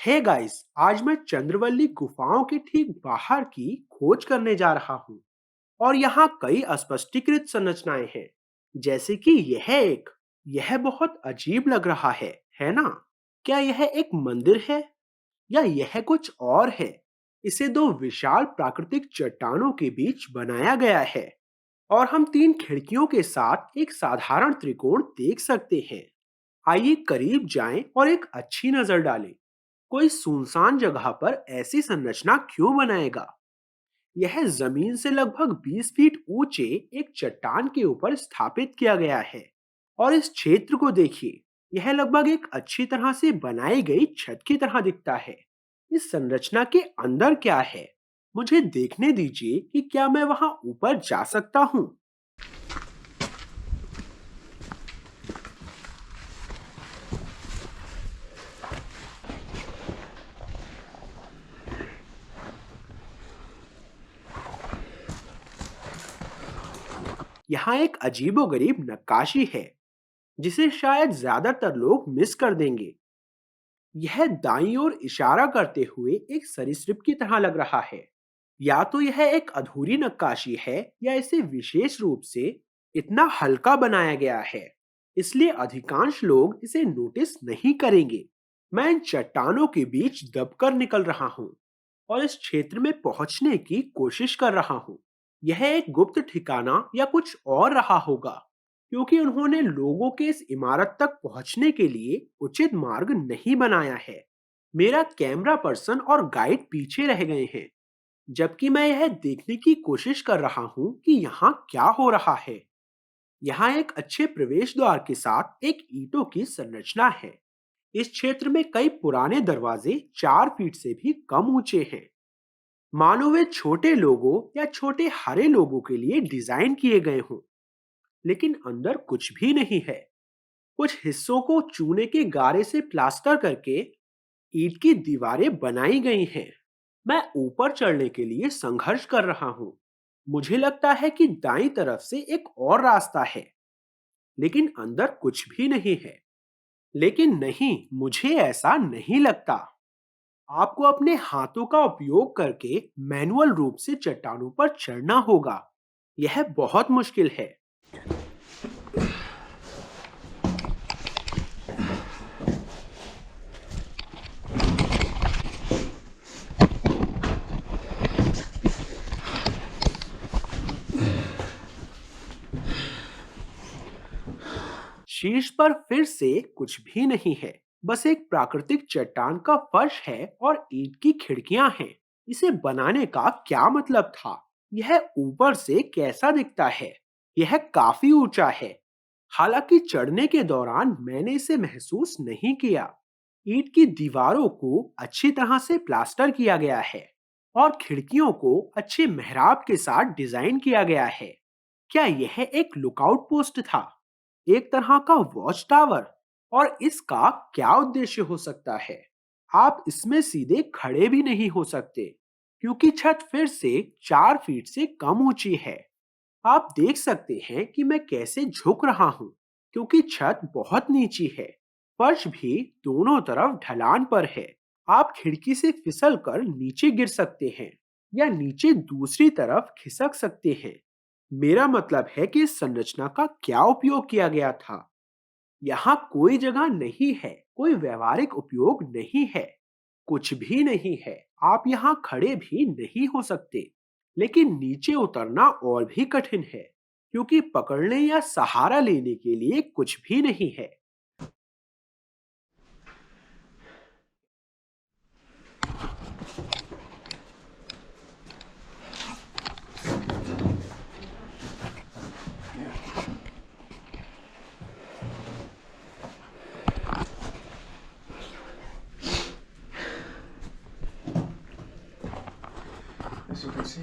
Hey guys, आज मैं चंद्रवल्ली गुफाओं के ठीक बाहर की खोज करने जा रहा हूँ और यहाँ कई अस्पष्टीकृत संरचनाएं हैं। जैसे कि यह बहुत अजीब लग रहा है ना? क्या यह एक मंदिर है या यह कुछ और है? इसे दो विशाल प्राकृतिक चट्टानों के बीच बनाया गया है और हम तीन खिड़कियों के साथ एक साधारण त्रिकोण देख सकते हैं। आइए करीब जाएं और एक अच्छी नजर डालें। कोई सुनसान जगह पर ऐसी संरचना क्यों बनाएगा? यह जमीन से लगभग 20 फीट ऊंचे एक चट्टान के ऊपर स्थापित किया गया है और इस क्षेत्र को देखिए। यह लगभग एक अच्छी तरह से बनाई गई छत की तरह दिखता है। इस संरचना के अंदर क्या है? मुझे देखने दीजिए कि क्या मैं वहां ऊपर जा सकता हूं। यहाँ एक अजीबोगरीब नक्काशी है जिसे शायद ज्यादातर लोग मिस कर देंगे। यह दाईं ओर इशारा करते हुए एक सरीसृप की तरह लग रहा है। या तो यह एक अधूरी नक्काशी है या इसे विशेष रूप से इतना हल्का बनाया गया है, इसलिए अधिकांश लोग इसे नोटिस नहीं करेंगे। मैं इन चट्टानों के बीच दबकर निकल रहा हूँ और इस क्षेत्र में पहुंचने की कोशिश कर रहा हूँ। यह एक गुप्त ठिकाना या कुछ और रहा होगा, क्योंकि उन्होंने लोगों के इस इमारत तक पहुंचने के लिए उचित मार्ग नहीं बनाया है। मेरा कैमरा पर्सन और गाइड पीछे रह गए हैं, जबकि मैं यह देखने की कोशिश कर रहा हूँ कि यहाँ क्या हो रहा है। यहाँ एक अच्छे प्रवेश द्वार के साथ एक ईंटों की संरचना है। इस क्षेत्र में कई पुराने दरवाजे 4 फीट से भी कम ऊंचे हैं, मानो वे छोटे लोगों या छोटे हरे लोगों के लिए डिजाइन किए गए हों। लेकिन अंदर कुछ भी नहीं है। कुछ हिस्सों को चूने के गारे से प्लास्टर करके ईंट की दीवारें बनाई गई हैं। मैं ऊपर चढ़ने के लिए संघर्ष कर रहा हूँ। मुझे लगता है कि दाईं तरफ से एक और रास्ता है, लेकिन अंदर कुछ भी नहीं है। लेकिन नहीं, मुझे ऐसा नहीं लगता। आपको अपने हाथों का उपयोग करके मैनुअल रूप से चट्टानों पर चढ़ना होगा। यह बहुत मुश्किल है। शीर्ष पर फिर से कुछ भी नहीं है। बस एक प्राकृतिक चट्टान का फर्श है और ईंट की खिड़कियां हैं। इसे बनाने का क्या मतलब था? यह ऊपर से कैसा दिखता है? यह काफी ऊंचा है। हालांकि चढ़ने के दौरान मैंने इसे महसूस नहीं किया। ईंट की दीवारों को अच्छी तरह से प्लास्टर किया गया है और खिड़कियों को अच्छे मेहराब के साथ डिजाइन किया गया है। क्या यह एक लुकआउट पोस्ट था, एक तरह का वॉच टावर? और इसका क्या उद्देश्य हो सकता है? आप इसमें सीधे खड़े भी नहीं हो सकते, क्योंकि छत फिर से 4 फीट से कम ऊंची है। आप देख सकते हैं कि मैं कैसे झुक रहा हूँ, क्योंकि छत बहुत नीची है। फर्श भी दोनों तरफ ढलान पर है। आप खिड़की से फिसल कर नीचे गिर सकते हैं या नीचे दूसरी तरफ खिसक सकते हैं। मेरा मतलब है कि इस संरचना का क्या उपयोग किया गया था? यहाँ कोई जगह नहीं है, कोई व्यवहारिक उपयोग नहीं है, कुछ भी नहीं है। आप यहाँ खड़े भी नहीं हो सकते। लेकिन नीचे उतरना और भी कठिन है, क्योंकि पकड़ने या सहारा लेने के लिए कुछ भी नहीं है। As you can see.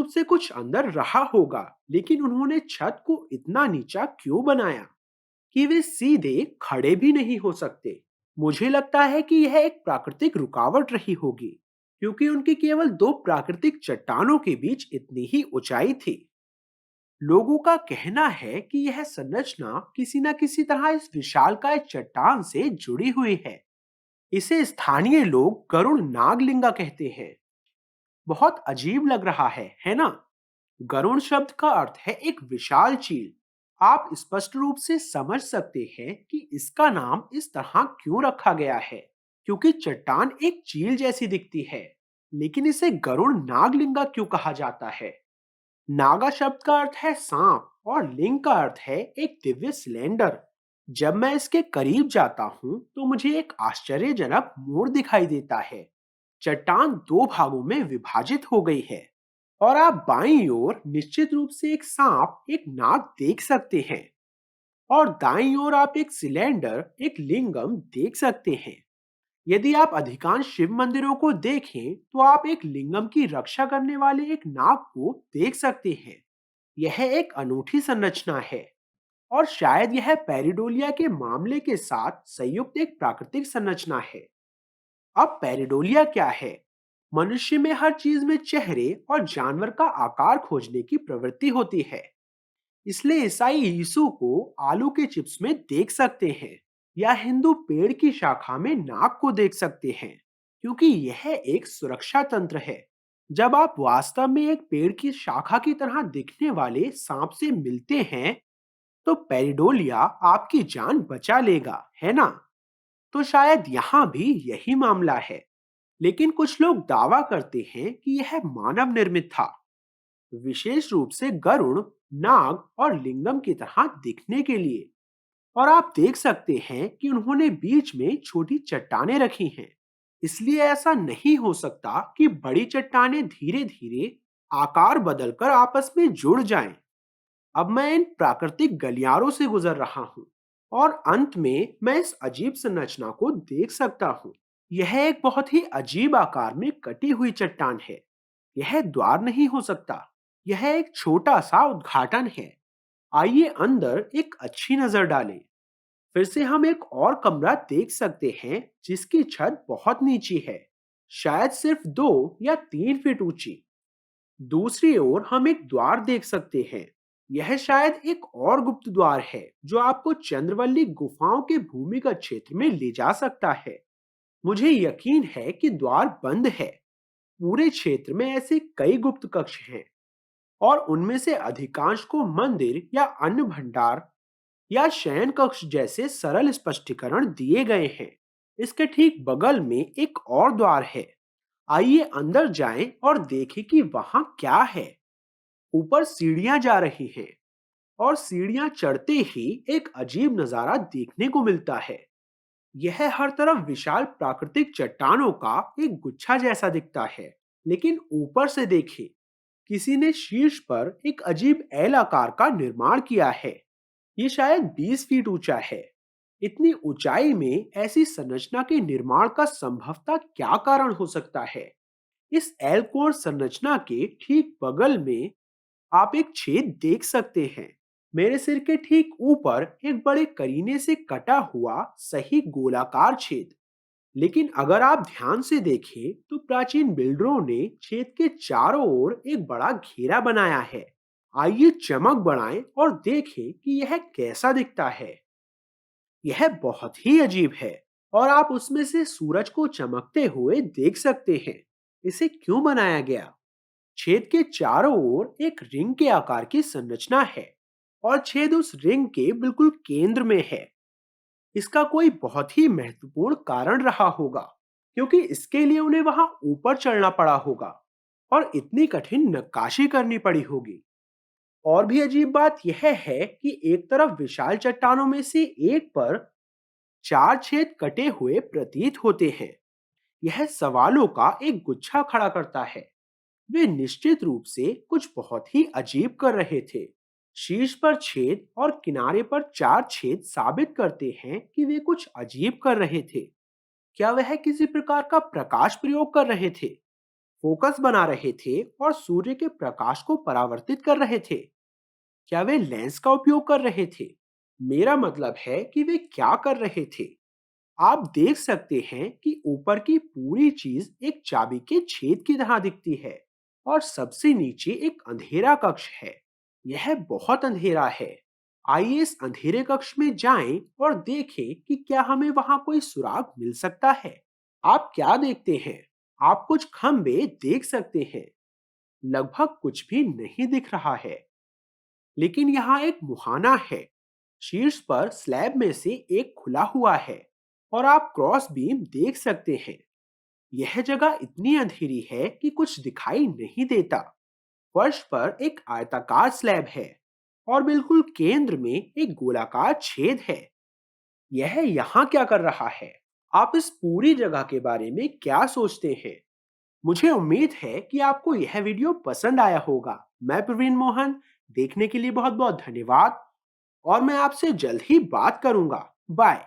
रूप से कुछ अंदर रहा होगा, लेकिन उन्होंने छत को इतना नीचा क्यों बनाया कि वे सीधे खड़े भी नहीं हो सकते? मुझे लगता है कि यह एक प्राकृतिक रुकावट रही होगी, क्योंकि उनकी केवल दो प्राकृतिक चट्टानों के बीच इतनी ही ऊंचाई थी। लोगों का कहना है कि यह संरचना किसी न किसी तरह इस विशालकाय चट्टान से जुड़ी हुई है। इसे स्थानीय लोग गरुड़ नागलिंगा कहते हैं। बहुत अजीब लग रहा है ना? गरुड़ शब्द का अर्थ है एक विशाल चील। आप स्पष्ट रूप से समझ सकते हैं कि इसका नाम इस तरह क्यों रखा गया है, क्योंकि चट्टान एक चील जैसी दिखती है। लेकिन इसे गरुड़ नागलिंगा क्यों कहा जाता है? नागा शब्द का अर्थ है सांप और लिंग का अर्थ है एक दिव्य सिलेंडर। जब मैं इसके करीब जाता हूं तो मुझे एक आश्चर्यजनक मोड़ दिखाई देता है। चट्टान दो भागों में विभाजित हो गई है और आप बाईं ओर निश्चित रूप से एक सांप, एक नाग देख सकते हैं और दाईं ओर आप एक सिलेंडर, एक लिंगम देख सकते हैं। यदि आप अधिकांश शिव मंदिरों को देखें तो आप एक लिंगम की रक्षा करने वाले एक नाग को देख सकते हैं। यह एक अनूठी संरचना है और शायद यह पेरिडोलिया के मामले के साथ संयुक्त एक प्राकृतिक संरचना है। अब पेरिडोलिया क्या है? मनुष्य में हर चीज में चेहरे और जानवर का आकार खोजने की प्रवृत्ति होती है। इसलिए ईसाई यीशु को आलू के चिप्स में देख सकते हैं या हिंदू पेड़ की शाखा में नाग को देख सकते हैं, क्योंकि यह एक सुरक्षा तंत्र है। जब आप वास्तव में एक पेड़ की शाखा की तरह दिखने वाले सांप से मिलते हैं तो पेरिडोलिया आपकी जान बचा लेगा, है ना? तो शायद यहाँ भी यही मामला है। लेकिन कुछ लोग दावा करते हैं कि यह मानव निर्मित था, विशेष रूप से गरुड़, नाग और लिंगम की तरह दिखने के लिए। और आप देख सकते हैं कि उन्होंने बीच में छोटी चट्टानें रखी हैं। इसलिए ऐसा नहीं हो सकता कि बड़ी चट्टानें धीरे धीरे आकार बदलकर आपस में जुड़ जाएं। अब मैं इन प्राकृतिक गलियारों से गुजर रहा हूँ और अंत में मैं इस अजीब संरचना को देख सकता हूँ। यह एक बहुत ही अजीब आकार में कटी हुई चट्टान है। यह द्वार नहीं हो सकता। यह एक छोटा सा उद्घाटन है। आइए अंदर एक अच्छी नजर डालें। फिर से हम एक और कमरा देख सकते हैं जिसकी छत बहुत नीची है, शायद सिर्फ 2 या 3 फीट ऊंची। दूसरी ओर हम एक द्वार देख सकते हैं। यह शायद एक और गुप्त द्वार है जो आपको चंद्रवल्ली गुफाओं के भूमिगत क्षेत्र में ले जा सकता है। मुझे यकीन है कि द्वार बंद है। पूरे क्षेत्र में ऐसे कई गुप्त कक्ष हैं और उनमें से अधिकांश को मंदिर या अन्न भंडार या शयन कक्ष जैसे सरल स्पष्टीकरण दिए गए हैं। इसके ठीक बगल में एक और द्वार है। आइए अंदर जाएं और देखें कि वहां क्या है। ऊपर सीढ़ियां जा रही हैं और सीढ़ियां चढ़ते ही एक अजीब नजारा देखने को मिलता है। यह हर तरफ विशाल प्राकृतिक चट्टानों का एक गुच्छा जैसा दिखता है। लेकिन ऊपर से देखें, किसी ने शीर्ष पर एक अजीब एल आकार का निर्माण किया है। ये शायद 20 फीट ऊंचा है। इतनी ऊंचाई में ऐसी संरचना के निर्माण का संभवतः क्या कारण हो सकता है? इस एल कोर संरचना के ठीक बगल में आप एक छेद देख सकते हैं। मेरे सिर के ठीक ऊपर एक बड़े करीने से कटा हुआ सही गोलाकार छेद। लेकिन अगर आप ध्यान से देखें तो प्राचीन बिल्डरों ने छेद के चारों ओर एक बड़ा घेरा बनाया है। आइए चमक बढ़ाएं और देखें कि यह कैसा दिखता है। यह बहुत ही अजीब है और आप उसमें से सूरज को चमकते हुए देख सकते हैं। इसे क्यों बनाया गया? छेद के चारों ओर एक रिंग के आकार की संरचना है और छेद उस रिंग के बिल्कुल केंद्र में है। इसका कोई बहुत ही महत्वपूर्ण कारण रहा होगा, क्योंकि इसके लिए उन्हें वहां ऊपर चढ़ना पड़ा होगा और इतनी कठिन नक्काशी करनी पड़ी होगी। और भी अजीब बात यह है कि एक तरफ विशाल चट्टानों में से एक पर 4 छेद कटे हुए प्रतीत होते हैं। यह सवालों का एक गुच्छा खड़ा करता है। वे निश्चित रूप से कुछ बहुत ही अजीब कर रहे थे। शीर्ष पर छेद और किनारे पर 4 छेद साबित करते हैं कि वे कुछ अजीब कर रहे थे। क्या वह किसी प्रकार का प्रकाश प्रयोग कर रहे थे? फोकस बना रहे थे और सूर्य के प्रकाश को परावर्तित कर रहे थे? क्या वे लेंस का उपयोग कर रहे थे? मेरा मतलब है कि वे क्या कर रहे थे। आप देख सकते हैं कि ऊपर की पूरी चीज एक चाबी के छेद की तरह दिखती है और सबसे नीचे एक अंधेरा कक्ष है। यह बहुत अंधेरा है। आइए इस अंधेरे कक्ष में जाएं और देखें कि क्या हमें वहां कोई सुराग मिल सकता है। आप क्या देखते हैं? आप कुछ खंभे देख सकते हैं। लगभग कुछ भी नहीं दिख रहा है, लेकिन यहाँ एक मुहाना है। शीर्ष पर स्लैब में से एक खुला हुआ है और आप क्रॉस बीम देख सकते हैं। यह जगह इतनी अंधेरी है कि कुछ दिखाई नहीं देता। फर्श पर एक आयताकार स्लैब है और बिल्कुल केंद्र में एक गोलाकार छेद है। यह यहाँ क्या कर रहा है? आप इस पूरी जगह के बारे में क्या सोचते हैं? मुझे उम्मीद है कि आपको यह वीडियो पसंद आया होगा। मैं प्रवीण मोहन, देखने के लिए बहुत बहुत धन्यवाद और मैं आपसे जल्द ही बात करूंगा। बाय।